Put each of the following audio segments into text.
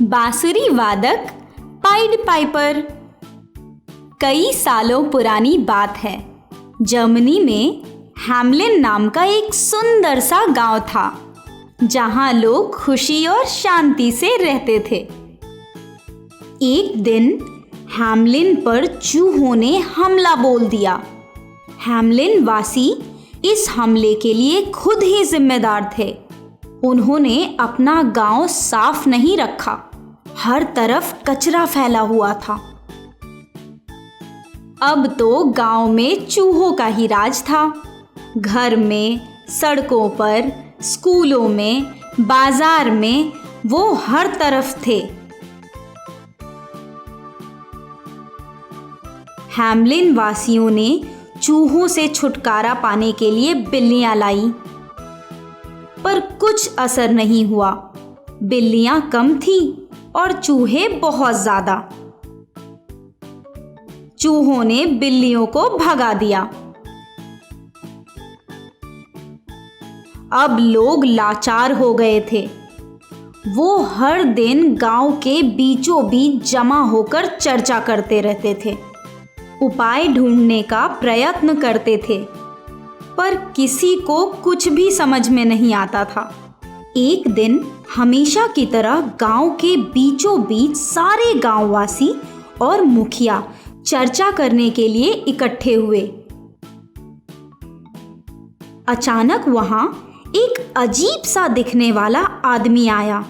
बांसुरी वादक pied Piper. कई सालों पुरानी बात है। जर्मनी में हैमलिन नाम का एक सुंदर सा गांव था, जहां लोग खुशी और शांति से रहते थे। एक दिन हैमलिन पर चूहों ने हमला बोल दिया। हैमलिन वासी इस हमले के लिए खुद ही जिम्मेदार थे। उन्होंने अपना गांव साफ नहीं रखा, हर तरफ कचरा फैला हुआ था। अब तो गांव में चूहों का ही राज था। घर में, सड़कों पर, स्कूलों में, बाजार में वो हर तरफ थे। हैमलिन वासियों ने चूहों से छुटकारा पाने के लिए बिल्लियां लाई, पर कुछ असर नहीं हुआ। बिल्लियां कम थी और चूहे बहुत ज्यादा। चूहों ने बिल्लियों को भगा दिया। अब लोग लाचार हो गए थे। वो हर दिन गांव के बीचों बीच जमा होकर चर्चा करते रहते थे, उपाय ढूंढने का प्रयत्न करते थे, पर किसी को कुछ भी समझ में नहीं आता था। एक दिन हमेशा की तरह गांव के बीचों बीच सारे गांववासी और मुखिया चर्चा करने के लिए इकट्ठे हुए। अचानक वहां एक अजीब सा दिखने वाला आदमी आया।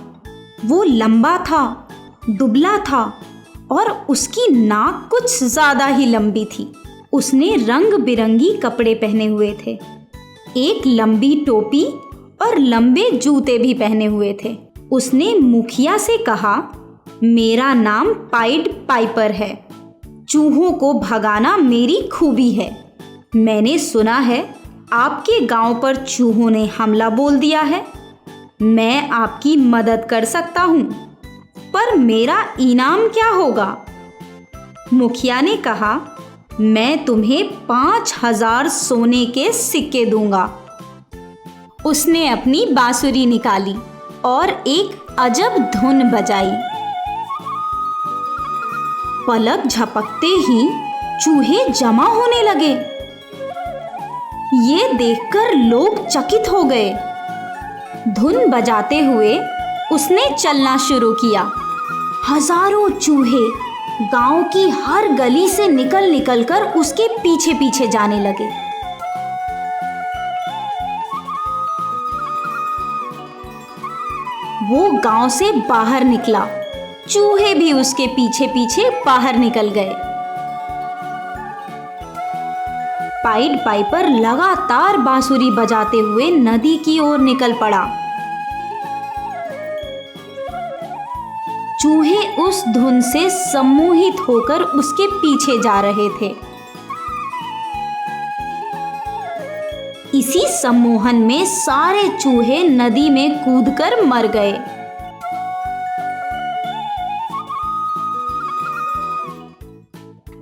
वो लंबा था, दुबला था और उसकी नाक कुछ ज्यादा ही लंबी थी। उसने रंग बिरंगी कपड़े पहने हुए थे, एक लंबी टोपी और लंबे जूते भी पहने हुए थे। उसने मुखिया से कहा, मेरा नाम पाइड पाइपर है। चूहों को भगाना मेरी खूबी है। मैंने सुना है आपके गांव पर चूहों ने हमला बोल दिया है। मैं आपकी मदद कर सकता हूं, पर मेरा इनाम क्या होगा? मुखिया ने कहा, मैं तुम्हें 5000 सोने के सिक्के दूंगा। उसने अपनी बांसुरी निकाली और एक अजब धुन बजाई। पलक झपकते ही चूहे जमा होने लगे। ये देखकर लोग चकित हो गए। धुन बजाते हुए उसने चलना शुरू किया। हजारों चूहे गांव की हर गली से निकल कर उसके पीछे पीछे जाने लगे। वो गांव से बाहर निकला, चूहे भी उसके पीछे पीछे बाहर निकल गए। पाइड पाइपर लगातार बांसुरी बजाते हुए नदी की ओर निकल पड़ा। चूहे उस धुन से सम्मोहित होकर उसके पीछे जा रहे थे। इसी सम्मोहन में सारे चूहे नदी में कूदकर मर गए।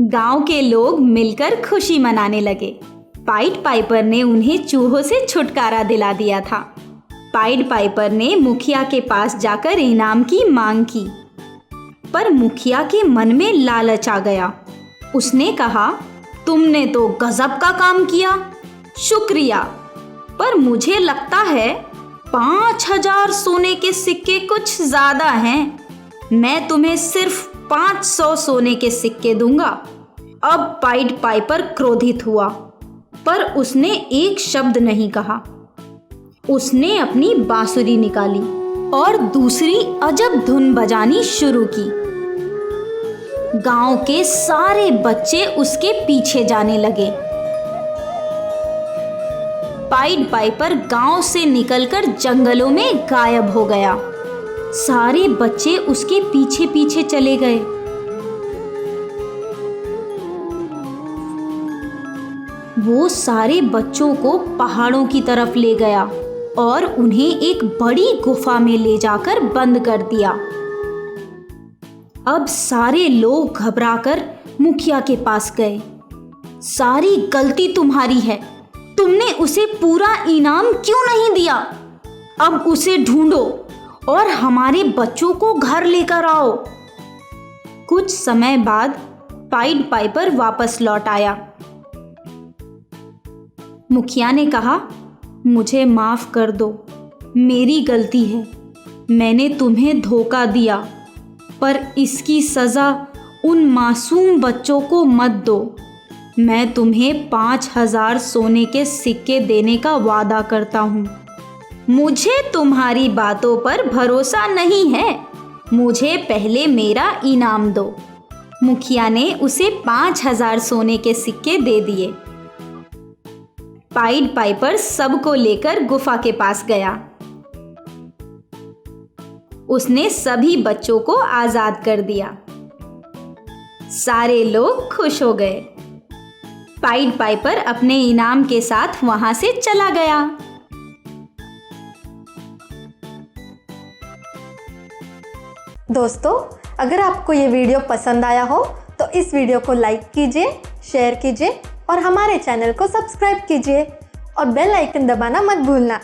गांव के लोग मिलकर खुशी मनाने लगे। पाइड पाइपर ने उन्हें चूहों से छुटकारा दिला दिया था। पाइड पाइपर ने मुखिया के पास जाकर इनाम की मांग की, पर मुखिया के मन में लालच आ गया। उसने कहा, तुमने तो गजब का काम किया, शुक्रिया, पर मुझे लगता है 5000 सोने के सिक्के कुछ ज्यादा हैं। मैं तुम्हें सिर्फ 500 सोने के सिक्के दूंगा। अब पाइड पाइपर क्रोधित हुआ, पर उसने एक शब्द नहीं कहा। उसने अपनी बांसुरी निकाली और दूसरी अजब धुन बजानी शुरू की। गांव के सारे बच्चे उसके पीछे जाने लगे। पाइड पाइपर गांव से निकलकर जंगलों में गायब हो गया। सारे बच्चे उसके पीछे पीछे चले गए। वो सारे बच्चों को पहाड़ों की तरफ ले गया और उन्हें एक बड़ी गुफा में ले जाकर बंद कर दिया। अब सारे लोग घबराकर मुखिया के पास गए। सारी गलती तुम्हारी है, तुमने उसे पूरा इनाम क्यों नहीं दिया? अब उसे ढूंढो और हमारे बच्चों को घर लेकर आओ। कुछ समय बाद पाइड पाइपर वापस लौट आया। मुखिया ने कहा, मुझे माफ कर दो, मेरी गलती है, मैंने तुम्हें धोखा दिया, पर इसकी सज़ा उन मासूम बच्चों को मत दो। मैं तुम्हें 5,000 सोने के सिक्के देने का वादा करता हूँ। मुझे तुम्हारी बातों पर भरोसा नहीं है, मुझे पहले मेरा इनाम दो। मुखिया ने उसे 5,000 सोने के सिक्के दे दिए। पाइड पाइपर सबको लेकर गुफा के पास गया। उसने सभी बच्चों को आजाद कर दिया। सारे लोग खुश हो गए। पाइड पाइपर अपने इनाम के साथ वहां से चला गया। दोस्तों, अगर आपको ये वीडियो पसंद आया हो तो इस वीडियो को लाइक कीजिए, शेयर कीजिए और हमारे चैनल को सब्सक्राइब कीजिए और बेल आइकन दबाना मत भूलना।